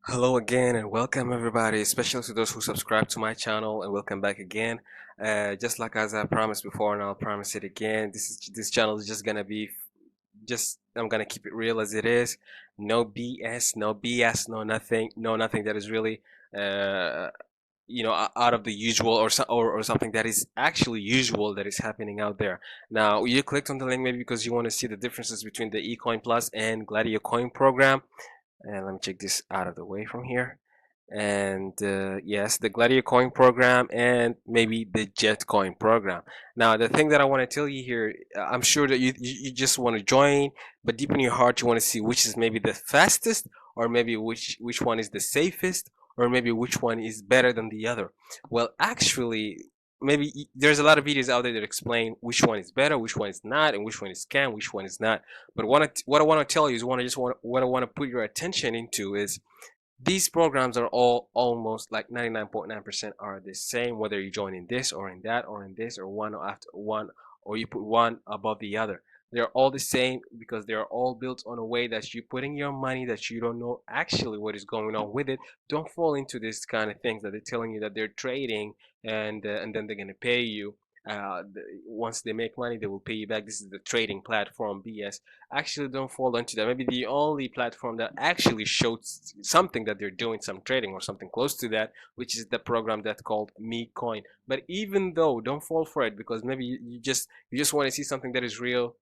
Hello again and welcome everybody, especially to those who subscribe to my channel, and welcome back again. Just like as I promised before, and I'll promise it again, this channel is just gonna be I'm gonna keep it real as it is. No BS, no BS, no nothing that is really uh, out of the usual, or something that is actually usual that is happening out there. Now you clicked on the link maybe because you want to see the differences between the EcoinPlus and Gladicoin program. And let me check this out of the way from here. And yes, the Gladicoin program and maybe the JetCoin program. Now, the thing that I want to tell you here, I'm sure that you just want to join, but deep in your heart, you want to see which is maybe the fastest, or maybe which one is the safest, or maybe which one is better than the other. Well, actually, maybe there's a lot of videos out there that explain which one is better, which one is not, and which one is scam, which one is not. But what I want to tell you is what I want to put your attention into is these programs are all almost like 99.9% are the same, whether you join in this or in that or in this, or one after one, or you put one above the other. They're all the same because they're all built on a way that you putting your money that you don't know actually what is going on with it. Don't fall into this kind of things that they're telling you that they're trading, and then they're gonna pay you. Once they make money, they will pay you back. This is the trading platform BS. Actually, don't fall into that. Maybe the only platform that actually shows something that they're doing some trading or something close to that, which is the program that's called MeCoin. But even though, don't fall for it, because maybe you just want to see something that is real,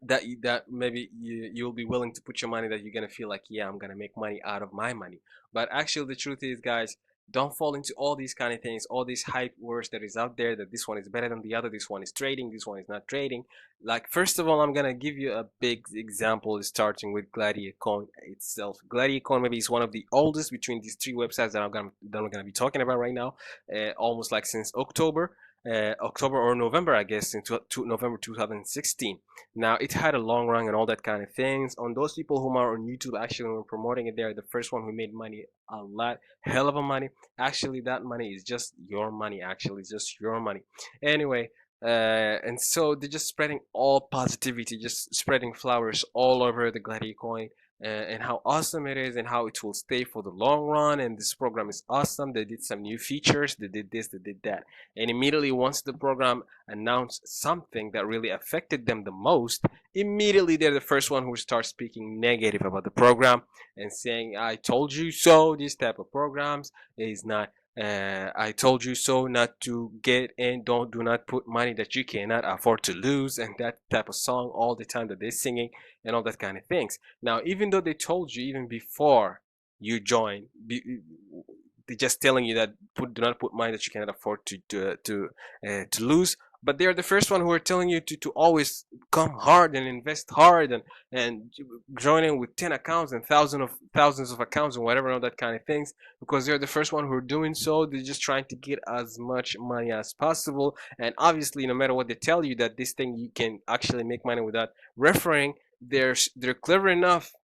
that maybe you'll be willing to put your money, that you're gonna feel like, yeah, I'm gonna make money out of my money. But actually the truth is, guys, don't fall into all these kind of things, all these hype words that is out there, that this one is better than the other, this one is trading, this one is not trading. Like, first of all, I'm gonna give you a big example, starting with Gladicoin itself. Gladicoin maybe is one of the oldest between these three websites that I'm gonna be talking about right now, almost like since October or November, I guess, in November 2016. Now, it had a long run and all that kind of things. On those people who are on YouTube actually were promoting it, they're the first one who made money, a lot, hell of a money. Actually, that money is just your money. Actually, it's just your money. Anyway, and so they're just spreading all positivity, just spreading flowers all over the Gladiator coin, and how awesome it is, and how it will stay for the long run. And this program is awesome. They did some new features. They did this. They did that. And immediately, once the program announced something that really affected them the most, immediately they're the first one who starts speaking negative about the program and saying, "I told you so. This type of programs is not. I told you so not to get in. Do not put money that you cannot afford to lose," and that type of song all the time that they're singing, and all that kind of things. Now, even though they told you even before you join, they're just telling you that do not put money that you cannot afford to lose. But they're the first one who are telling you to always come hard and invest hard, and join in with 10 accounts and thousands of accounts and whatever, all that kind of things, because they're the first one who are doing so. They're just trying to get as much money as possible. And obviously, no matter what they tell you that this thing you can actually make money without referring, they're clever enough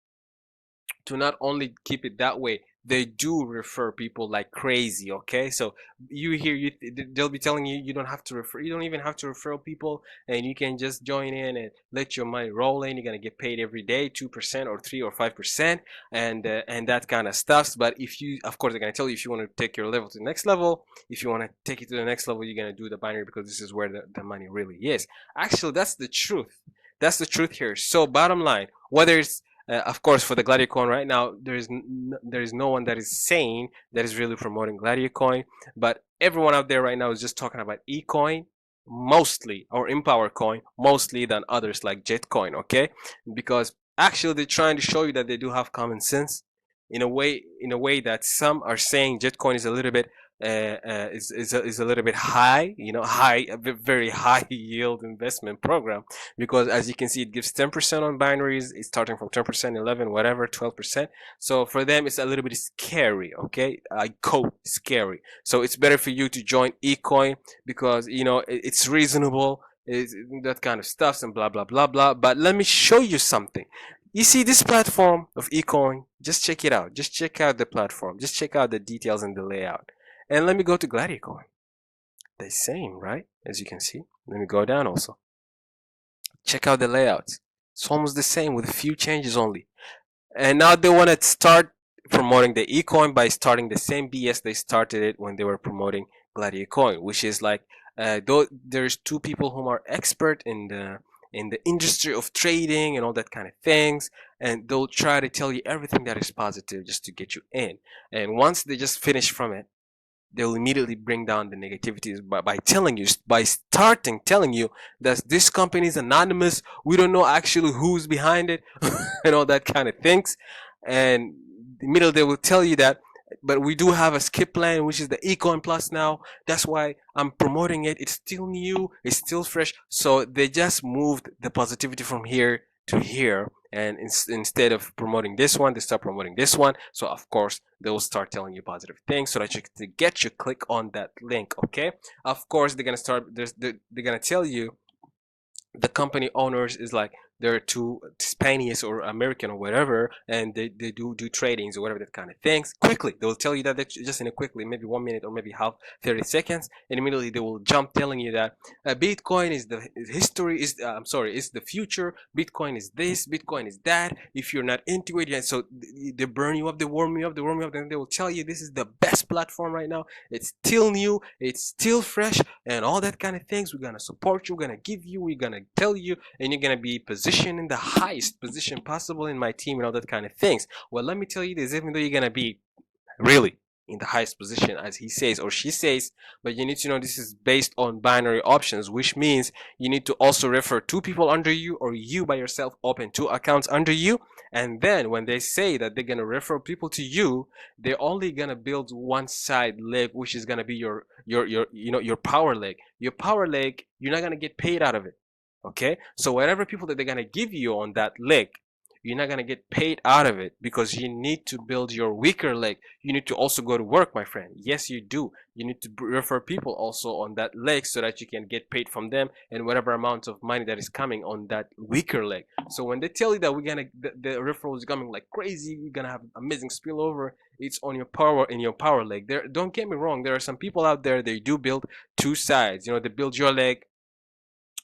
to not only keep it that way, they do refer people like crazy. Okay, so they'll be telling you, you don't have to refer, you don't even have to refer people, and you can just join in and let your money roll in. You're gonna get paid every day 2% or 3 or 5%, and that kind of stuff. But if you, of course, they're gonna tell you, if you want to take your level to the next level, if you want to take it to the next level, you're gonna do the binary, because this is where the money really is. Actually, that's the truth. That's the truth here. So bottom line, whether it's of course, for the Gladicoin right now, there is no one that is sane that is really promoting Gladicoin, but everyone out there right now is just talking about eCoin mostly, or Empower Coin mostly, than others like JetCoin. Okay, because actually they're trying to show you that they do have common sense, in a way that some are saying JetCoin is a little bit is a little bit high, a very high yield investment program, because as you can see, it gives 10% on binaries. It's starting from 10%, 11, whatever, 12%. So for them, it's a little bit scary. Okay, I quote scary. So it's better for you to join eCoin, because it's reasonable. It's that kind of stuff, and blah blah blah blah. But let me show you something. You see this platform of eCoin? Just check it out. Just check out the platform. Just check out the details and the layout. And let me go to Gladicoin. The same, right? As you can see. Let me go down also. Check out the layout. It's almost the same with a few changes only. And now they want to start promoting the ecoin by starting the same BS they started it when they were promoting Gladicoin, which is like, though there's two people whom are expert in the industry of trading and all that kind of things, and they'll try to tell you everything that is positive just to get you in. And once they just finish from it, they'll immediately bring down the negativities by telling you, by starting telling you that this company is anonymous, we don't know actually who's behind it, and all that kind of things. And immediately they will tell you that, but we do have a skip plan, which is the EcoinPlus now. That's why I'm promoting it. It's still new, it's still fresh. So they just moved the positivity from here to here, and instead of promoting this one, they start promoting this one. So of course they will start telling you positive things so that you to get you click on that link. Okay, of course they're gonna start, they're gonna tell you the company owners is like they're two Spanish or American or whatever, and they do tradings or whatever, that kind of things. Quickly they'll tell you that just in a quickly, maybe 1 minute or maybe half 30 seconds, and immediately they will jump telling you that Bitcoin is the history, is I'm sorry, is the future. Bitcoin is this, Bitcoin is that. If you're not into it yet, so they burn you up, they warm you up, they warm you up, then they will tell you this is the best platform right now. It's still new, it's still fresh, and all that kind of things. We're gonna support you, we're gonna give you, we're gonna tell you, and you're gonna be positioned in the highest position possible in my team and all that kind of things. Well, let me tell you this, even though you're gonna be really in the highest position as he says or she says, but you need to know this is based on binary options, which means you need to also refer two people under you, or you by yourself open two accounts under you. And then when they say that they're going to refer people to you, they're only going to build one side leg, which is going to be your your power leg. Your power leg, you're not going to get paid out of it. Okay, so whatever people that they're going to give you on that leg, you're not going to get paid out of it, because you need to build your weaker leg. You need to also go to work, my friend. Yes, you do. You need to refer people also on that leg so that you can get paid from them, and whatever amount of money that is coming on that weaker leg. So when they tell you that we're gonna the referral is coming like crazy, you're gonna have amazing spillover, it's on your power, in your power leg. There, don't get me wrong, there are some people out there, they do build two sides. They build your leg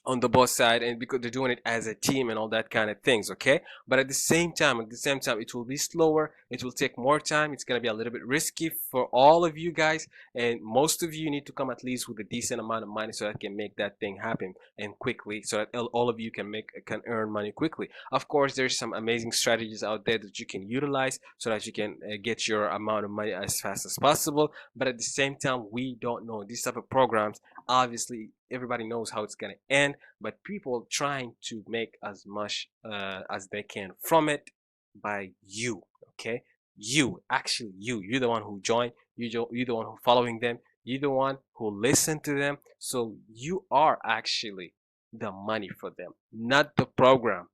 on the boss side, and because they're doing it as a team and all that kind of things. Okay, but at the same time it will be slower, it will take more time, it's going to be a little bit risky for all of you guys, and most of you need to come at least with a decent amount of money so that can make that thing happen and quickly, so that all of you can earn money quickly. Of course, there's some amazing strategies out there that you can utilize so that you can get your amount of money as fast as possible, but at the same time we don't know these type of programs. Obviously everybody knows how it's going to end, but people trying to make as much as they can from it by you. Okay, you, actually you're the one who joined, you're the one who following them, you're the one who listen to them, so you are actually the money for them, not the program.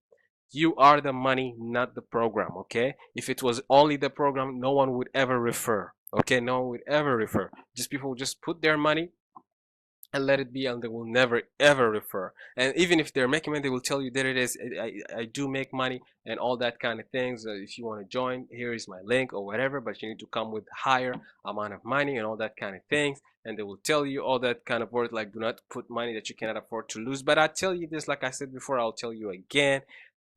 You are the money, not the program. Okay, if it was only the program, no one would ever refer. Okay, no one would ever refer. Just people would just put their money and let it be, and they will never ever refer. And even if they're making money, they will tell you, there it is, I do make money and all that kind of things. If you want to join, here is my link or whatever, but you need to come with higher amount of money and all that kind of things. And they will tell you all that kind of words like, do not put money that you cannot afford to lose. But I tell you this, like I said before, I'll tell you again,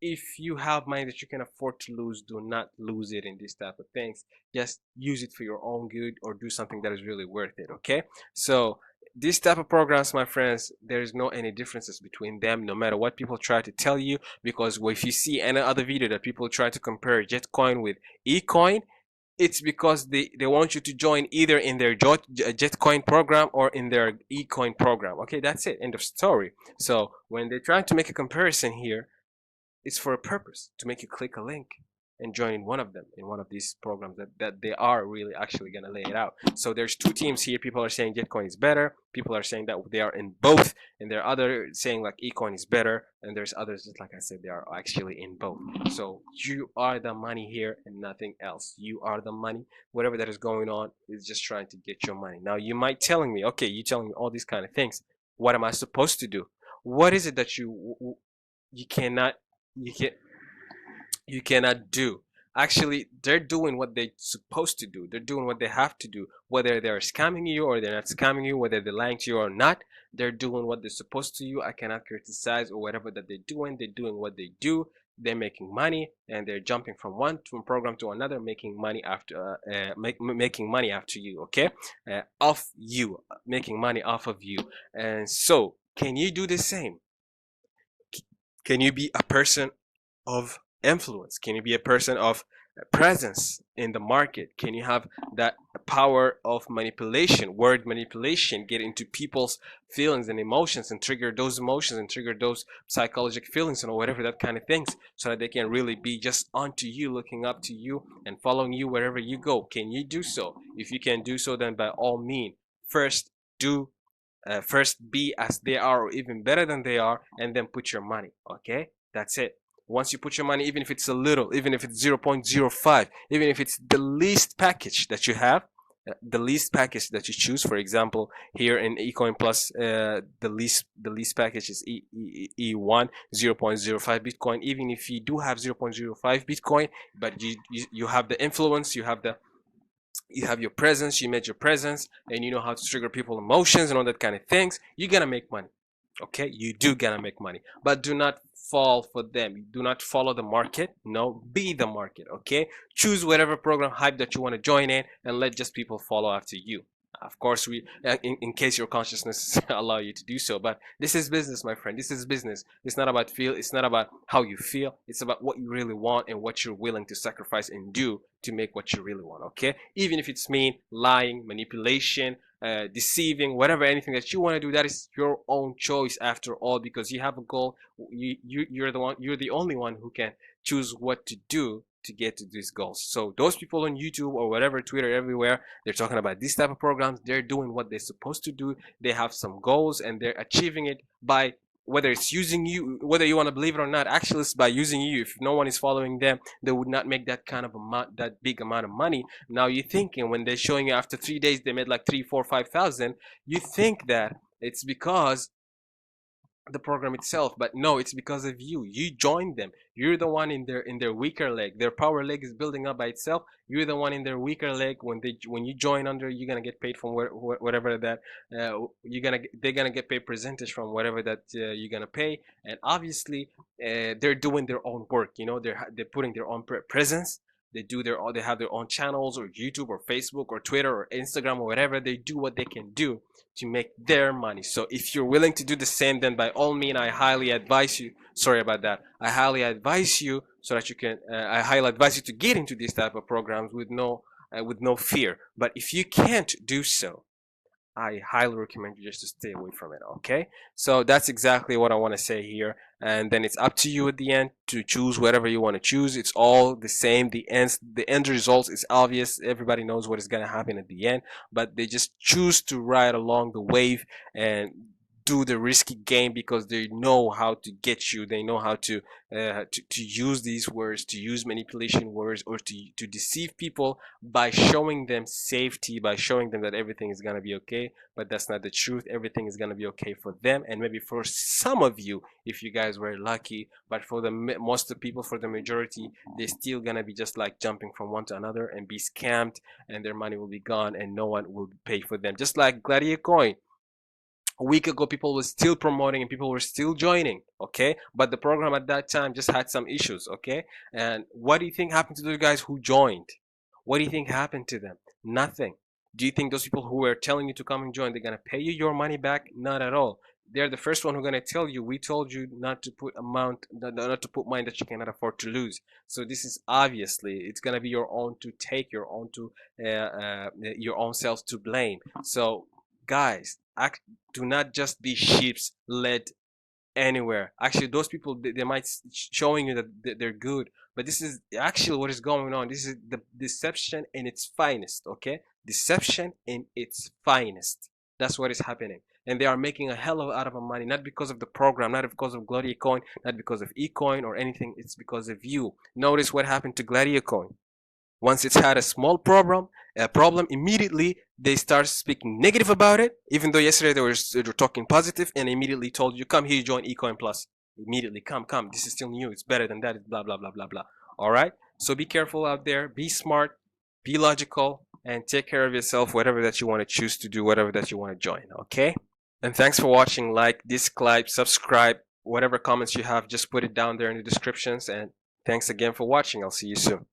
if you have money that you can afford to lose, do not lose it in this type of things. Just use it for your own good, or do something that is really worth it. Okay, so these type of programs, my friends, there's no any differences between them, no matter what people try to tell you. Because if you see any other video that people try to compare JetCoin with ecoin, it's because they want you to join either in their JetCoin program or in their ecoin program. Okay, that's it, end of story. So when they're trying to make a comparison here, it's for a purpose, to make you click a link and join in one of them, in one of these programs that they are really actually going to lay it out. So there's two teams here. People are saying JetCoin is better, people are saying that they are in both, and there are others saying like ecoin is better, and there's others, just like I said, they are actually in both. So you are the money here and nothing else. You are the money. Whatever that is going on is just trying to get your money. Now you might telling me, okay, you telling me all these kind of things, what am I supposed to do? What is it that you cannot, you can you cannot do? Actually, they're doing what they're supposed to do, they're doing what they have to do, whether they're scamming you or they're not scamming you, whether they're lying to you or not. They're doing what they're supposed to. You, I cannot criticize or whatever that they're doing what they do. they're making money, and they're jumping from one program to another, making money after making money after you, okay, off you, making money off of you. And so can you do the same? Can you be a person of influence? Can you be a person of presence in the market? Can you have that power of manipulation, word manipulation, get into people's feelings and emotions and trigger those emotions and trigger those psychological feelings and whatever that kind of things, so that they can really be just onto you, looking up to you and following you wherever you go? Can you do so? If you can do so, then by all means, first do first be as they are or even better than they are, and then put your money. Okay, that's it. Once you put your money, even if it's a little, even if it's 0.05, even if it's the least package that you have, the least package that you choose. For example, here in EcoinPlus, the least package is E1 0.05 Bitcoin. Even if you do have 0.05 Bitcoin, but you have the influence, you have your presence, you made your presence, and you know how to trigger people emotions and all that kind of things, you're gonna make money. Okay, you do gonna make money, but do not fall for them. Do not follow the market. No, be the market. Okay, choose whatever program hype that you want to join in, and let just people follow after you. Of course, we in case your consciousness allow you to do so. But this is business, my friend. This is business. It's not about feel. It's not about how you feel. It's about what you really want and what you're willing to sacrifice and do to make what you really want. Okay, even if it's mean lying, manipulation, deceiving, whatever, anything that you want to do, that is your own choice after all, because you have a goal. You're the one, you're the only one who can choose what to do to get to these goals. So those people on YouTube or whatever, Twitter, everywhere, they're talking about these type of programs. They're doing what they're supposed to do. They have some goals and they're achieving it by, whether it's using you, whether you want to believe it or not, actually it's by using you. If no one is following them, they would not make that kind of amount, that big amount of money. Now you're thinking, when they're showing you after 3 days they made like 3, 4, 5,000, you think that it's because the program itself, but no, it's because of you joined them. You're the one in their weaker leg. Their power leg is building up by itself. You're the one in their weaker leg. When you join under, you're gonna get paid from whatever that they're gonna get paid percentage from whatever that you're gonna pay. And obviously they're doing their own work. They're putting their own presence. They have their own channels, or YouTube or Facebook or Twitter or Instagram or whatever. They do what they can do to make their money. So if you're willing to do the same, then by all means, I highly advise you. Sorry about that. I highly advise you, so that you can. I highly advise you to get into these type of programs with no fear. But if you can't do so, I highly recommend you just to stay away from it. Okay, so that's exactly what I want to say here, and then it's up to you at the end to choose whatever you want to choose. It's all the same. The end result is obvious. Everybody knows what is going to happen at the end, but they just choose to ride along the wave and do the risky game, because they know how to get you. They know how to use these words, to use manipulation words, or to deceive people by showing them safety, by showing them that everything is going to be okay. But that's not the truth. Everything is going to be okay for them, and maybe for some of you, if you guys were lucky. But for the most of the people, for the majority, they're still going to be just like jumping from one to another and be scammed, and their money will be gone and no one will pay for them. Just like Gladicoin, a week ago people were still promoting and people were still joining, okay, but the program at that time just had some issues, okay. And what do you think happened to those guys who joined? What do you think happened to them? Nothing. Do you think those people who were telling you to come and join, they're going to pay you your money back? Not at all. They're the first one who are going to tell you, we told you not to put not to put money that you cannot afford to lose. So this is obviously, it's going to be your own to take, your own self to blame. So guys, do not just be sheeps led anywhere. Actually, those people, they might showing you that they're good, but this is actually what is going on. This is the deception in its finest. Okay, deception in its finest. That's what is happening, and they are making a hell of out of money, not because of the program, not because of Gladicoin, not because of ecoin or anything. It's because of you. Notice what happened to Gladicoin. Once it's had a problem, immediately they start speaking negative about it, even though yesterday they were talking positive, and immediately told you, come here, join EcoinPlus. Immediately, come, this is still new, it's better than that, it's blah blah blah blah blah. All right, so be careful out there, be smart, be logical, and take care of yourself, whatever that you want to choose to do, whatever that you want to join. Okay, and thanks for watching. Like, dislike, subscribe, whatever comments you have, just put it down there in the descriptions. And thanks again for watching. I'll see you soon.